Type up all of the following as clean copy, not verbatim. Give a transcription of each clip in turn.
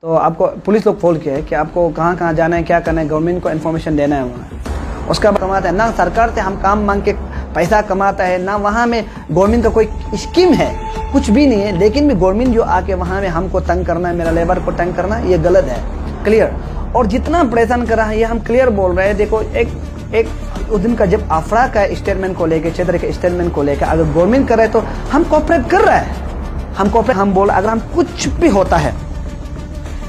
तो आपको पुलिस लोग फोन किया है कि आपको कहाँ कहाँ जाना है, क्या करना है, गवर्नमेंट को इन्फॉर्मेशन देना है वहाँ। उसका कमाता है ना, सरकार से हम काम मांग के पैसा कमाता है ना, वहाँ में गवर्नमेंट का कोई स्कीम है, कुछ भी नहीं है। लेकिन भी गवर्नमेंट जो आके वहाँ में हमको तंग करना है, मेरा लेबर को तंग करना है, ये गलत है, क्लियर। और जितना परेशान कर रहा है ये हम क्लियर बोल रहे हैं। देखो एक उस दिन का जब अफरा का स्टेटमेंट को लेकर, क्षेत्र के स्टेटमेंट को लेकर अगर गवर्नमेंट कर रहा है तो हम कोऑपरेट कर रहा है, हम कोऑपरेट, हम बोल अगर हम कुछ भी होता है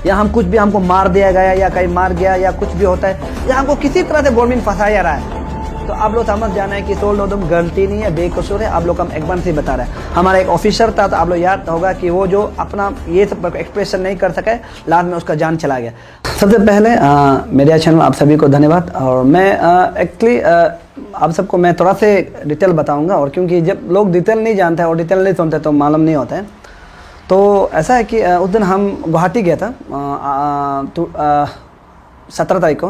या हम कुछ भी हमको मार दिया गया या कहीं मार गया या कुछ भी होता है या हमको किसी तरह से गवर्नमेंट फंसाया रहा है, तो आप लोग समझ जाना है कि सोल नोदम गलती नहीं है, बेकसूर है। आप लोग हम एक बार से बता रहे हैं। हमारा एक ऑफिसर था, तो आप लोग याद होगा कि वो जो अपना ये सब एक्सप्रेशन नहीं कर सके, लास्ट में उसका जान चला गया। सबसे पहले मीडिया चैनल आप सभी को धन्यवाद। और मैं एक्चुअली आप सबको मैं थोड़ा से डिटेल बताऊँगा, और क्योंकि जब लोग डिटेल नहीं जानते हैं और डिटेल नहीं सुनते तो मालूम नहीं होता है। तो ऐसा है कि उस दिन हम गुवाहाटी गया था 17 तारीख को।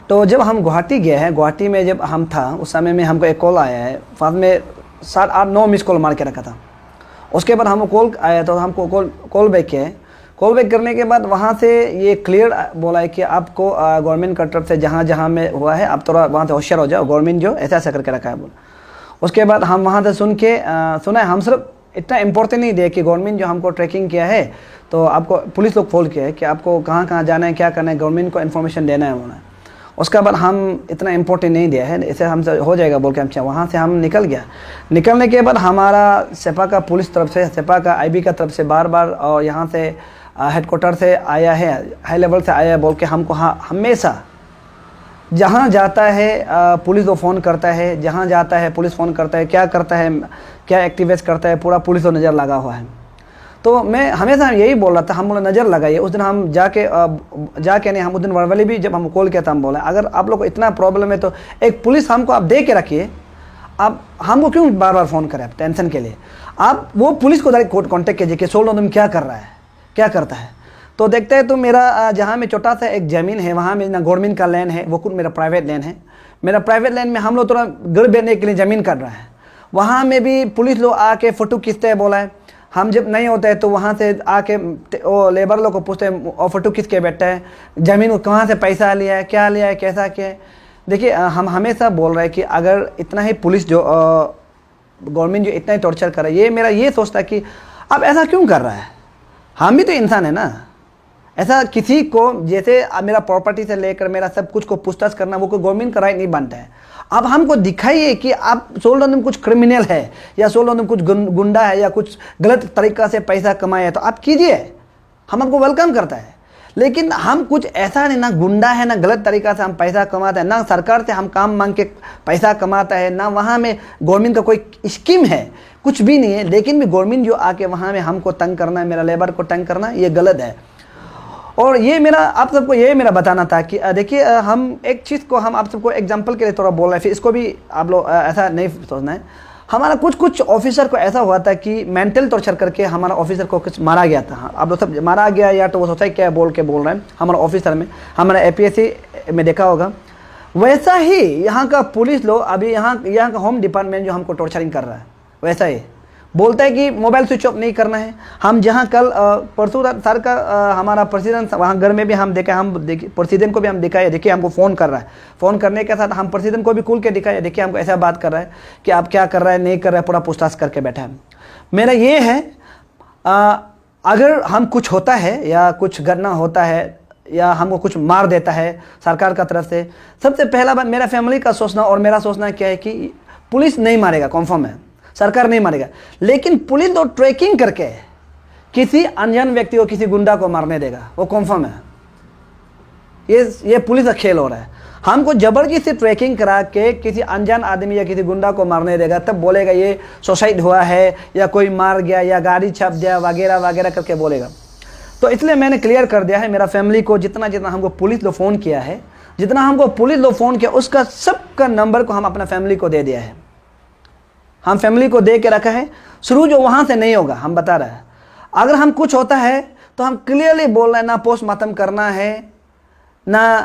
तो जब हम गुवाहाटी गए हैं, गुवाहाटी में जब हम था उस समय में हमको एक कॉल आया है, बाद में 7-8-9 मिस कॉल मार के रखा था। उसके बाद हमको कॉल आया तो हमको कॉल बैक किया है। कॉल बैक करने के बाद वहाँ से ये क्लियर बोला है कि आपको गवर्नमेंट की तरफ से जहाँ जहाँ में हुआ है आप थोड़ा वहाँ से होशियार हो जाओ, गवर्नमेंट जो ऐसा ऐसा करके रखा है बोला। उसके बाद हम वहाँ से सुना है, हम सिर्फ इतना इम्पोर्टेंट नहीं दिया कि गवर्नमेंट जो हमको ट्रैकिंग किया है तो आपको पुलिस लोग फोन किया है कि आपको कहाँ कहाँ जाना है, क्या करना है, गवर्नमेंट को इन्फॉर्मेशन देना है बोला। उसके बाद हम इतना इम्पोर्टेंट नहीं दिया है, इसे हमसे हो जाएगा बोल के हम वहाँ से हम निकल गया। निकलने के बाद हमारा सेपा का पुलिस तरफ से, सेपा का आईबी का तरफ से बार बार और यहाँ से हेडक्वार्टर से आया है, हाई लेवल से आया है बोल के हमको हमेशा जहाँ जाता है पुलिस को फ़ोन करता है, जहाँ जाता है पुलिस फ़ोन करता है, क्या करता है, क्या एक्टिवेट करता है, पूरा पुलिस को नज़र लगा हुआ है। तो मैं हमेशा यही बोल रहा था, हम बोला नज़र लगाइए। उस दिन हम जाके नहीं, हम उस दिन वर्बली भी जब हम कॉल किया था हम बोले अगर आप लोग को इतना प्रॉब्लम है तो एक पुलिस हमको आप दे के रखिए, आप हमको क्यों बार बार फ़ोन करें टेंशन के लिए। आप वो पुलिस को डायरेक्ट कॉन्टेक्ट कीजिए कि सोल नोदम क्या कर रहा है, क्या करता है। तो देखते हैं तो मेरा जहाँ में छोटा सा एक ज़मीन है वहाँ में ना गवर्नमेंट का लैंड है, वो कुछ मेरा प्राइवेट लैंड है। मेरा प्राइवेट लैंड में हम लोग थोड़ा घर बेचने के लिए ज़मीन कर रहा है। वहाँ में भी पुलिस लोग आके फ़ोटो खींचते हैं बोला है। हम जब नहीं होते हैं तो वहाँ से आके वो लेबर लोग को पूछते हैं और फ़ोटो खींच के बैठा है, ज़मीन को कहाँ से पैसा लिया है, क्या लिया है, कैसा क्या है। देखिए हम हमेशा बोल रहे हैं कि अगर इतना ही पुलिस जो गवर्नमेंट जो इतना ही टॉर्चर कर रहा है, ये मेरा ये सोचता है कि अब ऐसा क्यों कर रहा है। हम भी तो इंसान है ना, ऐसा किसी को जैसे मेरा प्रॉपर्टी से लेकर मेरा सब कुछ को पूछताछ करना वो कोई गवर्नमेंट का राइट नहीं बनता है। अब हमको दिखाइए कि आप सोल नोदम कुछ क्रिमिनल है या सोल नोदम कुछ गुंडा है या कुछ गलत तरीका से पैसा कमाया है तो आप कीजिए, हम आपको वेलकम करता है। लेकिन हम कुछ ऐसा नहीं, ना गुंडा है ना गलत तरीका से हम पैसा कमाते हैं, ना सरकार से हम काम मांग के पैसा कमाता है, ना वहाँ में गवर्नमेंट का कोई स्कीम है, कुछ भी नहीं है। लेकिन भी गवर्नमेंट जो आके वहाँ में हमको तंग करना है, मेरा लेबर को तंग करना, ये गलत है। और ये मेरा आप सबको ये मेरा बताना था कि देखिए हम एक चीज़ को हम आप सबको एग्जांपल के लिए थोड़ा बोल रहे हैं, फिर इसको भी आप लोग ऐसा नहीं सोचना है। हमारा कुछ ऑफिसर को ऐसा हुआ था कि मेंटल टॉर्चर करके हमारा ऑफिसर को कुछ मारा गया था। आप लोग सब मारा गया या तो वो सोचा क्या बोल रहे हैं हमारा ऑफिसर में, हमारा APSC में देखा होगा। वैसा ही यहाँ का पुलिस लोग अभी यहाँ का होम डिपार्टमेंट जो हमको टॉर्चरिंग कर रहा है, वैसा ही बोलता है कि मोबाइल स्विच ऑफ नहीं करना है। हम जहाँ कल परसों सर का हमारा प्रेसिडेंट वहाँ घर में भी हम देखा, हम देखिए प्रेसिडेंट को भी हम दिखाए, देखिए हमको फ़ोन कर रहा है। फ़ोन करने के साथ हम प्रेसिडेंट को भी खुल के दिखाए, देखिए हमको ऐसा बात कर रहा है कि आप क्या कर रहा है, नहीं कर रहा है, पूरा पूछताछ करके बैठा है। मेरा ये है अगर हम कुछ होता है या कुछ घटना होता है या हमको कुछ मार देता है सरकार का तरफ से, सबसे पहला बात मेरा फैमिली का सोचना और मेरा सोचना क्या है कि पुलिस नहीं मारेगा, कन्फर्म है, सरकार नहीं मारेगा। लेकिन पुलिस तो ट्रैकिंग करके किसी अनजान व्यक्ति को, किसी गुंडा को मारने देगा, वो कन्फर्म है। ये पुलिस का खेल हो रहा है। हमको जबरदस्ती ट्रैकिंग करा के किसी अनजान आदमी या किसी गुंडा को मारने देगा, तब बोलेगा ये सुसाइड हुआ है या कोई मार गया या गाड़ी छप दिया वगैरह वगैरह करके बोलेगा। तो इसलिए मैंने क्लियर कर दिया है मेरा फैमिली को, जितना हमको पुलिस लोग फ़ोन किया है, जितना हमको पुलिस लोग फ़ोन किया उसका सबका नंबर को हम अपना फैमिली को दे दिया है। हम फैमिली को दे के रखा है, शुरू जो वहाँ से नहीं होगा, हम बता रहे हैं। अगर हम कुछ होता है तो हम क्लियरली बोल रहे हैं, ना पोस्टमार्टम करना है, ना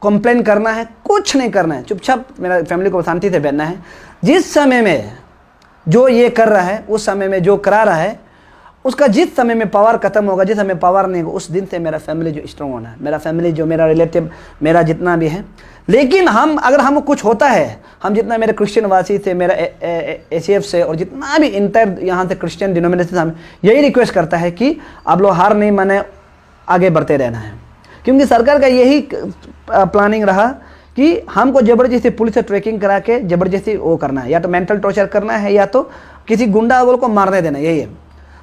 कंप्लेन करना है, कुछ नहीं करना है, चुपचाप मेरा फैमिली को शांति से बैठना है। जिस समय में जो ये कर रहा है, उस समय में जो करा रहा है उसका जिस समय में पावर खत्म होगा, जिस समय पावर नहीं होगा, उस दिन से मेरा फैमिली जो स्ट्रॉन्ग होना है, मेरा फैमिली जो मेरा रिलेटिव, मेरा जितना भी है। लेकिन हम अगर हमको कुछ होता है, हम जितना मेरे क्रिश्चियन वासी से, मेरा ACF से और जितना भी इंटर यहाँ से क्रिश्चियन डिनोमिनेशन से, हम यही रिक्वेस्ट करता है कि आप लोग हार नहीं माने, आगे बढ़ते रहना है। क्योंकि सरकार का यही प्लानिंग रहा कि हमको ज़बरदस्ती पुलिस से ट्रैकिंग करा के ज़बरदस्ती वो करना है, या तो मेंटल टॉर्चर करना है या तो किसी गुंडा अगल को मारने देना, यही है।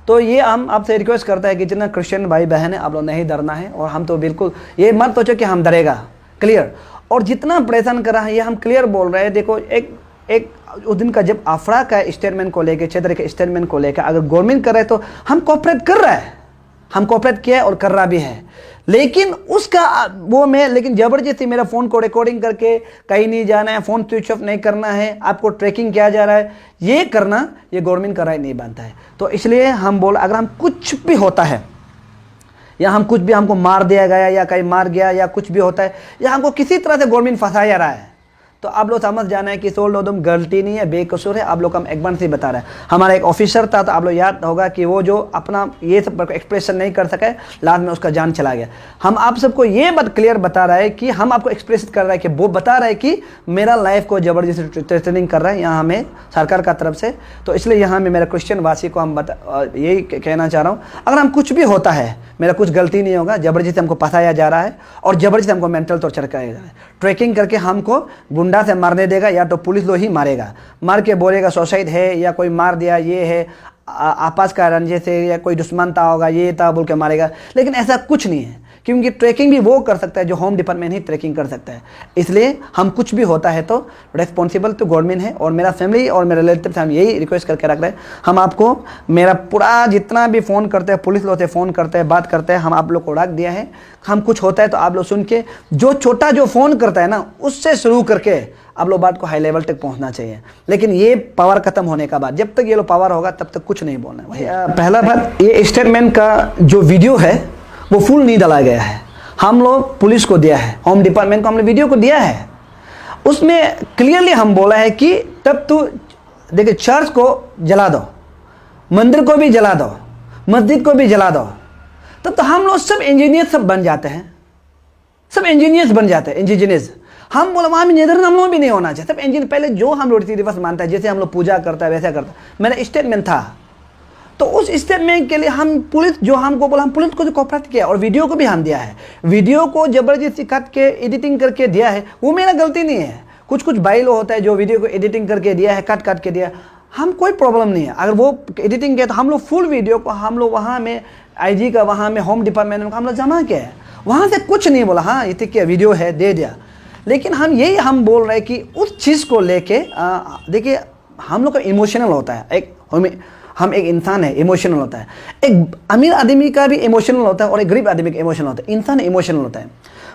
तो ये हम आपसे रिक्वेस्ट करते हैं कि जितना क्रिश्चियन भाई बहन है, आप लोग नहीं डरना है। और हम तो बिल्कुल ये मत सोचो कि हम डरेगा, क्लियर। और जितना परेशान करा है ये हम क्लियर बोल रहे हैं। देखो एक उस दिन का जब अफरा का स्टेटमेंट को लेकर, क्षेत्र के स्टेटमेंट को लेकर अगर गवर्नमेंट कर रहे तो हम कोऑपरेट कर रहा है, हम कोऑपरेट किया है और कर रहा भी है। लेकिन उसका वो में लेकिन ज़बरदस्ती मेरा फ़ोन को रिकॉर्डिंग करके कहीं नहीं जाना है, फ़ोन स्विच ऑफ नहीं करना है, आपको ट्रैकिंग किया जा रहा है, ये करना ये गवर्नमेंट का राय नहीं बनता है। तो इसलिए हम बोल, अगर हम कुछ भी होता है या हम कुछ भी हमको मार दिया गया या कहीं मार गया या कुछ भी होता है या हमको किसी तरह से गवर्नमेंट फंसा जा रहा है, तो आप लोग समझ जाना है कि सोल्ड ओदम गलती नहीं है, बेकसूर है। आप लोग हम एक बार से बता रहे हैं। हमारा एक ऑफिसर था, तो आप लोग याद होगा कि वो जो अपना ये सब एक्सप्रेशन नहीं कर सके, लास्ट में उसका जान चला गया। हम आप सबको ये बात क्लियर बता रहा है कि हम आपको एक्सप्रेस कर रहा है कि वो बता रहा है कि मेरा लाइफ को ज़बरदस्ती थ्रेटनिंग कर रहा है यहाँ हमें सरकार का तरफ से। तो इसलिए यहाँ में मेरा क्रिश्चियन वासी को हम यही कहना चाह रहा हूँ, अगर हम कुछ भी होता है, मेरा कुछ गलती नहीं होगा, ज़बरदस्ती हमको फंसाया जा रहा है और ज़बरदस्ती हमको मेंटल टॉर्चर कराया जा रहा है, ट्रैकिंग करके हमको गुंडा से मारने देगा या तो पुलिस लोग ही मारेगा, मार के बोलेगा सुसाइड है या कोई मार दिया, ये है आपस का रंजिश से या कोई दुश्मन था होगा, ये था बोल के मारेगा। लेकिन ऐसा कुछ नहीं है, क्योंकि ट्रैकिंग भी वो कर सकता है जो होम डिपार्टमेंट ही ट्रैकिंग कर सकता है। इसलिए हम कुछ भी होता है तो रिस्पॉन्सिबल तो गवर्नमेंट है। और मेरा फैमिली और मेरे रिलेटिव से हम यही रिक्वेस्ट करके रख रहे हैं, हम आपको मेरा पूरा जितना भी फ़ोन करते हैं, पुलिस लोग से फ़ोन करते हैं, बात करते हैं, हम आप लोग को रख दिया है। हम कुछ होता है तो आप लोग सुन के, जो छोटा जो फ़ोन करता है ना, उससे शुरू करके आप लोग बात को हाई लेवल तक पहुंचना चाहिए। लेकिन ये पावर खत्म होने का बाद, जब तक ये लोग पावर होगा तब तक कुछ नहीं बोलना है। वही पहला बात, ये स्टेटमेंट का जो वीडियो है वो फुल नहीं डाला गया है। हम लोग पुलिस को दिया है, होम डिपार्टमेंट को हमने वीडियो को दिया है। उसमें क्लियरली हम बोला है कि तब तो देखिए, चर्च को जला दो, मंदिर को भी जला दो, मस्जिद को भी जला दो, तब तो हम लोग सब इंजीनियर सब बन जाते हैं, सब इंजीनियर्स बन जाते हैं, इंजीनियर्स। हम बोला वहाँ में नेदर हम लोग भी नहीं होना चाहिए, सब इंजीनियर। पहले जो हम लोग रीति रिवाज मानता है, जैसे हम लोग पूजा करता है वैसा करता है, मेरा स्टेटमेंट था। तो उस स्टेटमेंट के लिए हम पुलिस जो हमको बोला, हम पुलिस को जो कोऑपरेट किया और वीडियो को भी हम दिया है। वीडियो को जबरदस्ती काट के एडिटिंग करके दिया है, वो मेरा गलती नहीं है। कुछ भाई लोग होता है जो वीडियो को एडिटिंग करके दिया है, काट के दिया, हम कोई प्रॉब्लम नहीं है। अगर वो एडिटिंग किया तो हम लोग फुल वीडियो को हम लोग वहाँ में IG का, वहाँ में होम डिपार्टमेंट में हम लोग जमा किया है, वहाँ से कुछ नहीं बोला, हाँ ये क्या वीडियो है दे दिया। लेकिन हम यही हम बोल रहे हैं कि उस चीज़ को लेके देखिए, हम लोग का इमोशनल होता है, हम एक इंसान है, इमोशनल होता है। एक अमीर आदमी का भी इमोशनल होता है और एक गरीब आदमी का इमोशनल होता है। इंसान इमोशनल होता है।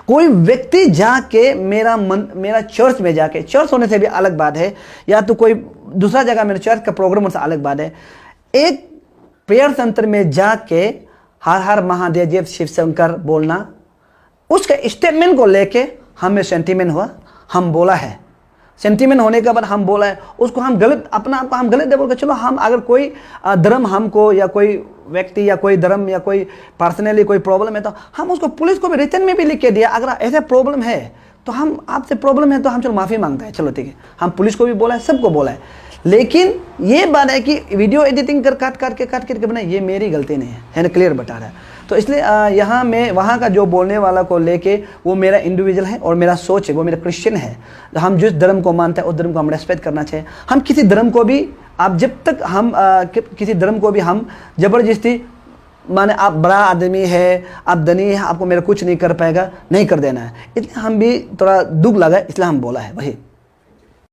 कोई व्यक्ति जाके मेरा चर्च में जाके, चर्च होने से भी अलग बात है, या तो कोई दूसरा जगह मेरे चर्च का प्रोग्राम होने से अलग बात है, एक प्रेयर सेंटर में जाके हर हर महादेव शिव शंकर बोलना, उसके स्टेटमेंट को लेके हमें सेंटीमेंट हुआ, हम बोला है। सेंटीमेंट होने के बाद हम बोला है, उसको हम गलत, अपना आप को हम गलत दे बोल के, चलो हम अगर कोई धर्म हमको या कोई व्यक्ति या कोई धर्म या कोई पर्सनली कोई प्रॉब्लम है तो हम उसको पुलिस को भी रिटर्न में भी लिख के दिया, अगर ऐसा प्रॉब्लम है तो हम आपसे प्रॉब्लम है तो हम चलो माफ़ी मांगते हैं, चलो ठीक है। हम पुलिस को भी बोला है, सबको बोला है। लेकिन ये बात है कि वीडियो एडिटिंग कर काट करके बनाए, ये मेरी गलती नहीं है ना, क्लियर बता रहा है। तो इसलिए यहाँ में वहाँ का जो बोलने वाला को लेके वो मेरा इंडिविजुअल है और मेरा सोच है, वो मेरा क्रिश्चियन है। तो हम जिस धर्म को मानते हैं उस धर्म को हम रेस्पेक्ट करना चाहिए। हम किसी धर्म को भी, आप जब तक हम किसी धर्म को भी हम ज़बरदस्ती माने आप बड़ा आदमी है, आप धनी है, आपको मेरा कुछ नहीं कर पाएगा, नहीं कर देना है। इसलिए हम भी थोड़ा दुख लगा, इसलिए हम बोला है वही।